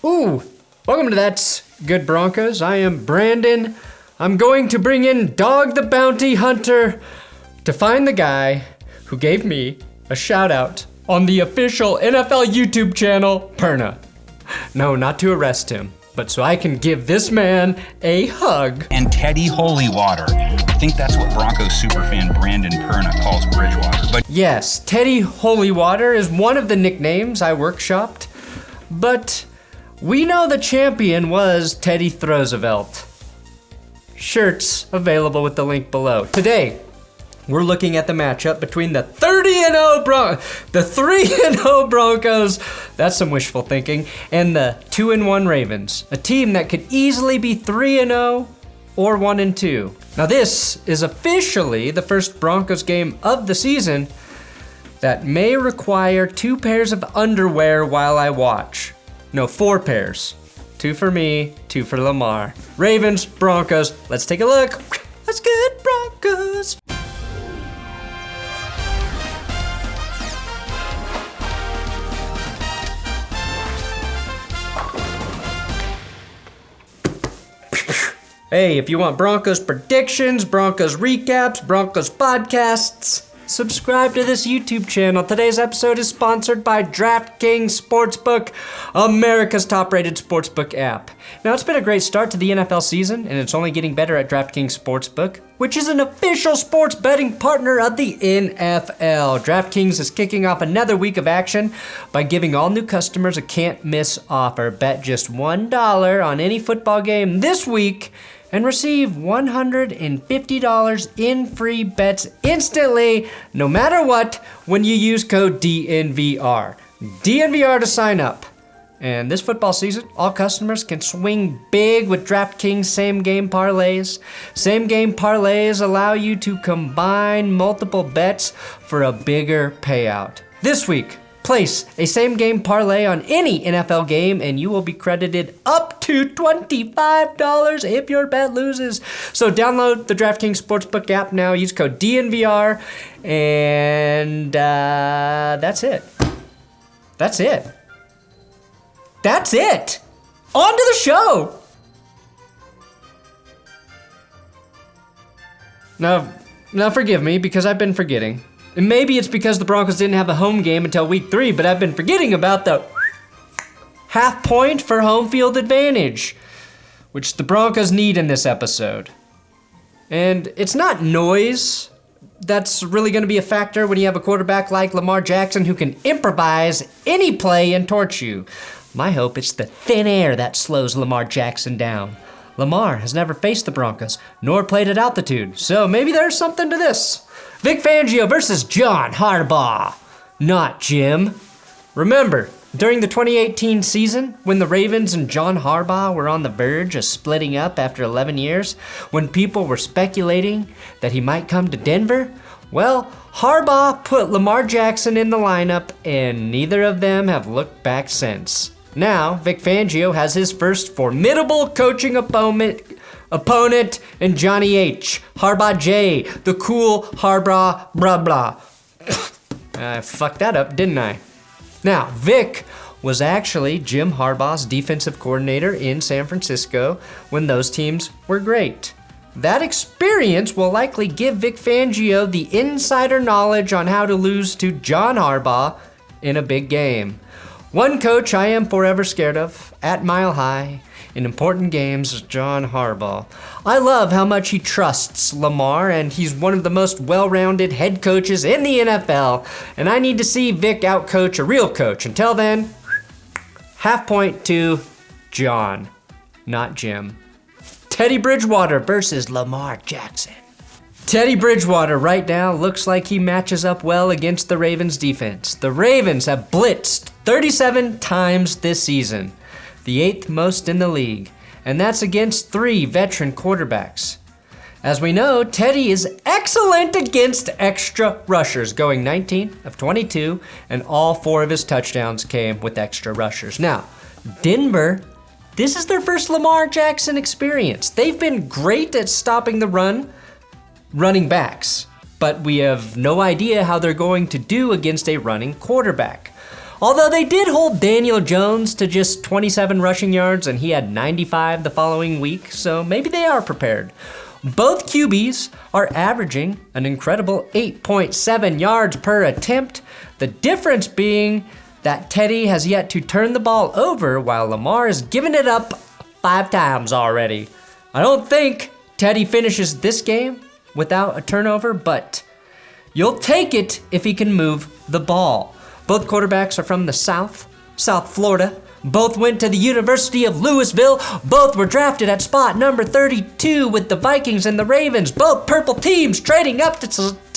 Ooh, welcome to That's Good Broncos. I am Brandon. I'm going to bring in Dog the Bounty Hunter to find the guy who gave me a shout out on the official NFL YouTube channel, Perna. No, not to arrest him, but so I can give this man a hug. And Teddy Holywater. I think that's what Broncos superfan Brandon Perna calls Bridgewater. But yes, Teddy Holywater is one of the nicknames I workshopped, but we know the champion was Teddy Roosevelt. Shirts available with the link below. Today, we're looking at the matchup between the 3-0 Broncos, that's some wishful thinking, and the 2-1 Ravens, a team that could easily be 3-0 or 1-2. Now this is officially the first Broncos game of the season that may require 2 pairs of underwear while I watch. No, 4 pairs. 2 for me, 2 for Lamar. Ravens, Broncos, let's take a look. Let's get Broncos. Hey, if you want Broncos predictions, Broncos recaps, Broncos podcasts, subscribe to this YouTube channel. Today's episode is sponsored by Draftking Sportsbook, America's top-rated sportsbook app. Now, it's been a great start to the NFL season, and it's only getting better at Draftking Sportsbook, which is an official sports betting partner of the NFL. DraftKings is kicking off another week of action by giving all new customers a can't-miss offer. Bet just $1 on any football game this week and receive $150 in free bets instantly, no matter what, when you use code DNVR. DNVR to sign up. And this football season, all customers can swing big with DraftKings same-game parlays. Same-game parlays allow you to combine multiple bets for a bigger payout. This week, place a same-game parlay on any NFL game and you will be credited up to $25 if your bet loses. So download the DraftKings Sportsbook app now, use code DNVR, and that's it. That's it. That's it! On to the show! Now forgive me, because I've been forgetting. And maybe it's because the Broncos didn't have a home game until week 3, but I've been forgetting about the half point for home field advantage, which the Broncos need in this episode. And it's not noise that's really going to be a factor when you have a quarterback like Lamar Jackson who can improvise any play and torch you. My hope it's the thin air that slows Lamar Jackson down. Lamar has never faced the Broncos, nor played at altitude, so maybe there's something to this. Vic Fangio versus John Harbaugh, not Jim. Remember, during the 2018 season, when the Ravens and John Harbaugh were on the verge of splitting up after 11 years, when people were speculating that he might come to Denver? Well, Harbaugh put Lamar Jackson in the lineup, and neither of them have looked back since. Now, Vic Fangio has his first formidable coaching opponent in Johnny H. Harbaugh J. The cool Harbaugh blah blah. I fucked that up, didn't I? Now, Vic was actually Jim Harbaugh's defensive coordinator in San Francisco when those teams were great. That experience will likely give Vic Fangio the insider knowledge on how to lose to John Harbaugh in a big game. One coach I am forever scared of, at Mile High, in important games, is John Harbaugh. I love how much he trusts Lamar, and he's one of the most well-rounded head coaches in the NFL, and I need to see Vic outcoach a real coach. Until then, half point to John, not Jim. Teddy Bridgewater versus Lamar Jackson. Teddy Bridgewater right now looks like he matches up well against the Ravens defense. The Ravens have blitzed 37 times this season, the 8th most in the league, and that's against 3 veteran quarterbacks. As we know, Teddy is excellent against extra rushers, going 19 of 22, and all 4 of his touchdowns came with extra rushers. Now, Denver, this is their first Lamar Jackson experience. They've been great at stopping the running backs, but we have no idea how they're going to do against a running quarterback. Although they did hold Daniel Jones to just 27 rushing yards and he had 95 the following week, so maybe they are prepared. Both QBs are averaging an incredible 8.7 yards per attempt, the difference being that Teddy has yet to turn the ball over while Lamar has given it up 5 times already. I don't think Teddy finishes this game without a turnover, but you'll take it if he can move the ball. Both quarterbacks are from the South Florida. Both went to the University of Louisville. Both were drafted at spot number 32 with the Vikings and the Ravens. Both purple teams trading up to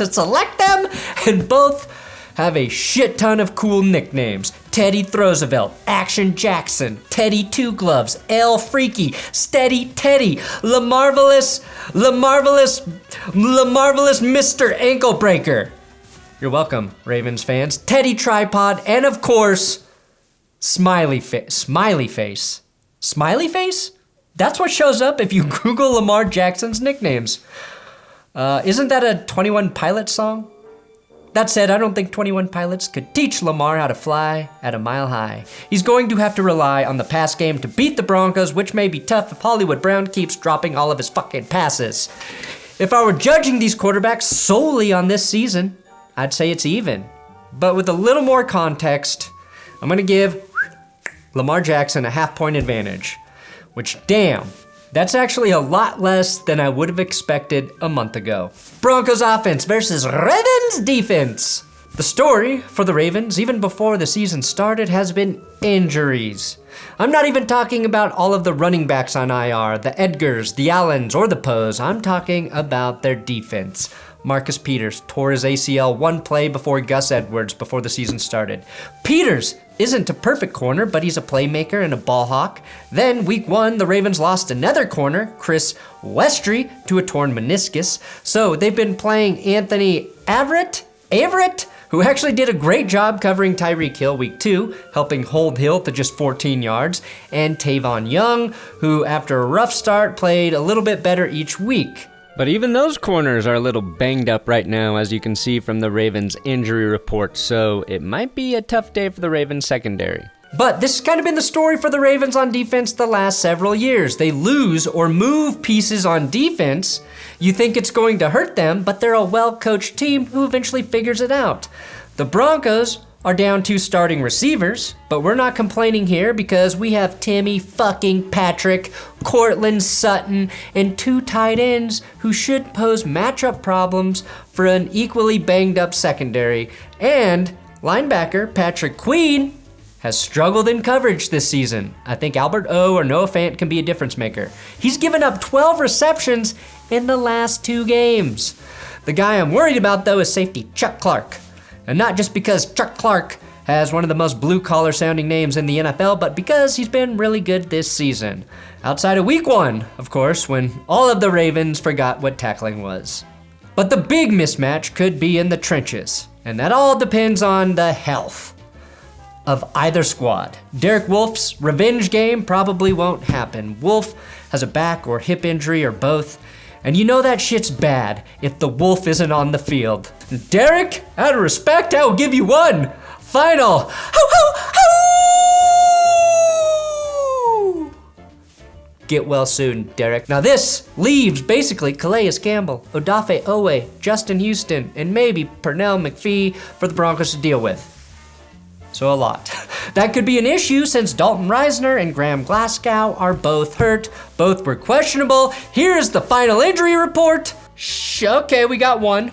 select them. And both have a shit ton of cool nicknames. Teddy Roosevelt, Action Jackson, Teddy Two Gloves, L Freaky, Steady Teddy, LaMarvelous Mr. Ankle Breaker. You're welcome, Ravens fans. Teddy Tripod, and of course, Smiley face? Smiley face? That's what shows up if you Google Lamar Jackson's nicknames. Isn't that a 21 Pilots song? That said, I don't think 21 Pilots could teach Lamar how to fly at a mile high. He's going to have to rely on the pass game to beat the Broncos, which may be tough if Hollywood Brown keeps dropping all of his fucking passes. If I were judging these quarterbacks solely on this season, I'd say it's even. But with a little more context, I'm gonna give Lamar Jackson a half-point advantage, which, damn, that's actually a lot less than I would have expected a month ago. Broncos offense versus Ravens defense. The story for the Ravens, even before the season started, has been injuries. I'm not even talking about all of the running backs on IR, the Edgars, the Allens, or the Poes. I'm talking about their defense. Marcus Peters tore his ACL one play before Gus Edwards before the season started. Peters isn't a perfect corner, but he's a playmaker and a ball hawk. Then week 1, the Ravens lost another corner, Chris Westry, to a torn meniscus. So they've been playing Anthony Averett, who actually did a great job covering Tyreek Hill week 2, helping hold Hill to just 14 yards, and Tavon Young, who after a rough start played a little bit better each week. But even those corners are a little banged up right now, as you can see from the Ravens injury report, so it might be a tough day for the Ravens secondary. But this has kind of been the story for the Ravens on defense the last several years. They lose or move pieces on defense. You think it's going to hurt them, but they're a well-coached team who eventually figures it out. The Broncos are down 2 starting receivers, but we're not complaining here because we have Timmy fucking Patrick, Cortland Sutton, and 2 tight ends who should pose matchup problems for an equally banged up secondary. And linebacker Patrick Queen has struggled in coverage this season. I think Albert O or Noah Fant can be a difference maker. He's given up 12 receptions in the last 2 games. The guy I'm worried about though is safety Chuck Clark. And not just because Chuck Clark has one of the most blue-collar sounding names in the NFL, but because he's been really good this season. Outside of week 1, of course, when all of the Ravens forgot what tackling was. But the big mismatch could be in the trenches, and that all depends on the health of either squad. Derek Wolfe's revenge game probably won't happen. Wolfe has a back or hip injury or both, and you know that shit's bad if the Wolf isn't on the field. Derek, out of respect, I will give you one final ho-ho-ho! Get well soon, Derek. Now this leaves basically Calais Campbell, Odafe Owe, Justin Houston, and maybe Pernell McPhee for the Broncos to deal with. So a lot. That could be an issue since Dalton Risner and Graham Glasgow are both hurt. Both were questionable. Here's the final injury report. Okay, we got one.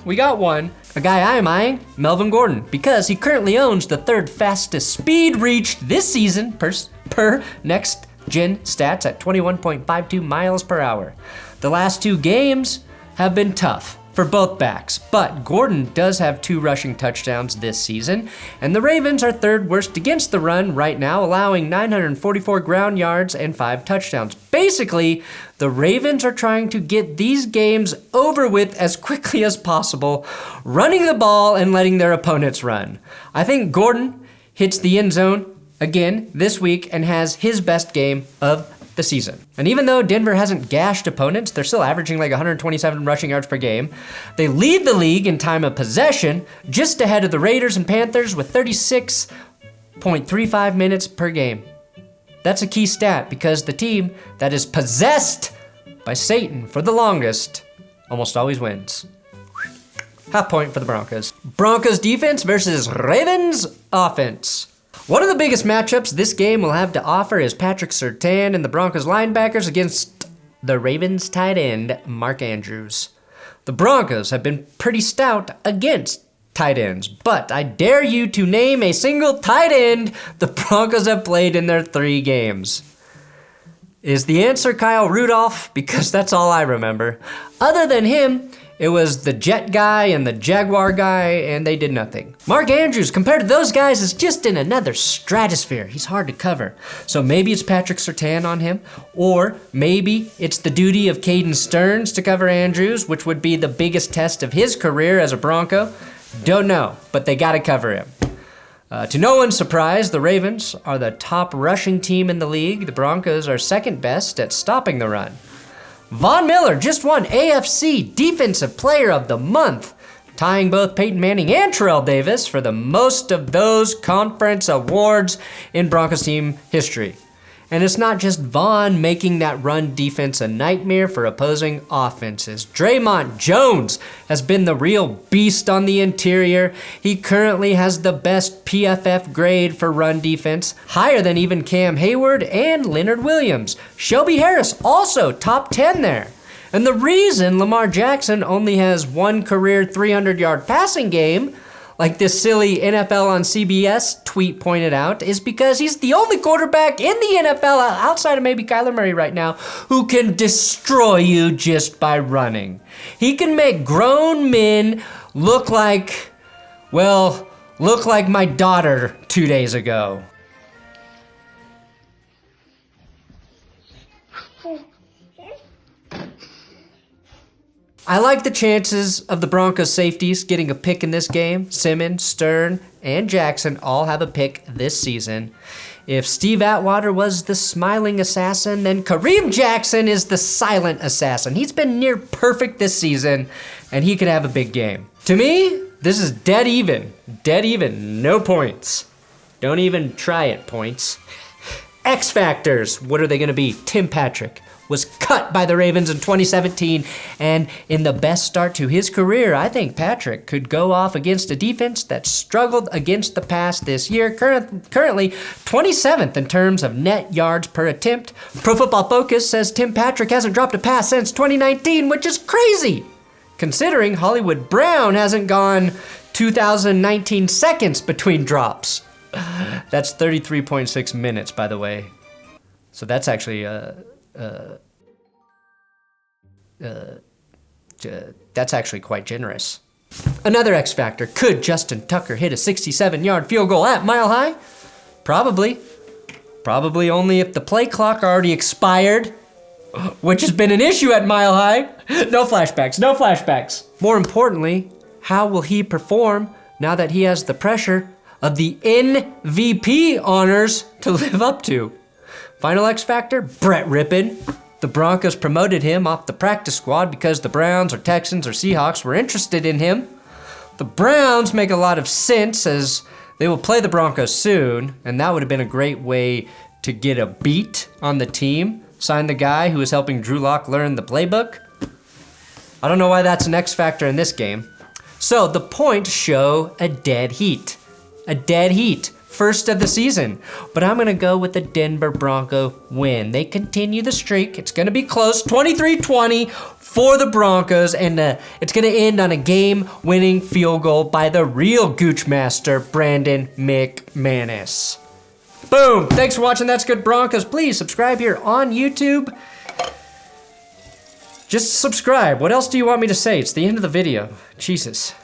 A guy I'm eyeing, Melvin Gordon, because he currently owns the 3rd fastest speed reached this season per next gen stats at 21.52 miles per hour. The last 2 games have been tough for both backs, but Gordon does have 2 rushing touchdowns this season, and the Ravens are 3rd worst against the run right now, allowing 944 ground yards and 5 touchdowns. Basically, the Ravens are trying to get these games over with as quickly as possible, running the ball and letting their opponents run. I think Gordon hits the end zone again this week and has his best game of the season. And even though Denver hasn't gashed opponents, they're still averaging like 127 rushing yards per game. They lead the league in time of possession, just ahead of the Raiders and Panthers with 36 0.35 minutes per game. That's a key stat because the team that is possessed by Satan for the longest almost always wins. Half point for the Broncos. Broncos defense versus Ravens offense. One of the biggest matchups this game will have to offer is Patrick Surtain and the Broncos linebackers against the Ravens tight end, Mark Andrews. The Broncos have been pretty stout against tight ends, but I dare you to name a single tight end the Broncos have played in their 3 games. Is the answer Kyle Rudolph? Because that's all I remember. Other than him, it was the Jet guy and the Jaguar guy, and they did nothing. Mark Andrews, compared to those guys, is just in another stratosphere. He's hard to cover. So maybe it's Patrick Surtain on him, or maybe it's the duty of Caden Stearns to cover Andrews, which would be the biggest test of his career as a Bronco. Don't know, but they gotta cover him. To no one's surprise, the Ravens are the top rushing team in the league. The Broncos are second best at stopping the run. Von Miller just won AFC Defensive Player of the Month, tying both Peyton Manning and Terrell Davis for the most of those conference awards in Broncos team history. And it's not just Von making that run defense a nightmare for opposing offenses. Draymond Jones has been the real beast on the interior. He currently has the best PFF grade for run defense, higher than even Cam Hayward and Leonard Williams. Shelby Harris also top 10 there. And the reason Lamar Jackson only has one career 300-yard passing game, like this silly NFL on CBS tweet pointed out, is because he's the only quarterback in the NFL, outside of maybe Kyler Murray right now, who can destroy you just by running. He can make grown men look like my daughter 2 days ago. I like the chances of the Broncos safeties getting a pick in this game. Simmons, Stern, and Jackson all have a pick this season. If Steve Atwater was the smiling assassin, then Kareem Jackson is the silent assassin. He's been near perfect this season, and he could have a big game. To me, this is dead even. Dead even, no points. Don't even try it, points. X Factors, what are they gonna be? Tim Patrick was cut by the Ravens in 2017, and in the best start to his career, I think Patrick could go off against a defense that struggled against the pass this year, currently 27th in terms of net yards per attempt. Pro Football Focus says Tim Patrick hasn't dropped a pass since 2019, which is crazy, considering Hollywood Brown hasn't gone 2019 seconds between drops. That's 33.6 minutes, by the way. So that's actually that's actually quite generous. Another X factor, could Justin Tucker hit a 67-yard field goal at Mile High? Probably. Probably only if the play clock already expired, which has been an issue at Mile High. No flashbacks, no flashbacks. More importantly, how will he perform now that he has the pressure of the MVP honors to live up to? Final X factor, Brett Rippon. The Broncos promoted him off the practice squad because the Browns or Texans or Seahawks were interested in him. The Browns make a lot of sense as they will play the Broncos soon, and that would have been a great way to get a beat on the team. Sign the guy who is helping Drew Lock learn the playbook. I don't know why that's an X factor in this game. So the points show a dead heat. A dead heat. First of the season, but I'm gonna go with the Denver Bronco win. They continue the streak. It's gonna be close, 23-20 for the Broncos, and it's gonna end on a game-winning field goal by the real Gooch Master, Brandon McManus. Boom! Thanks for watching That's Good Broncos. Please subscribe here on YouTube. Just subscribe. What else do you want me to say? It's the end of the video. Jesus.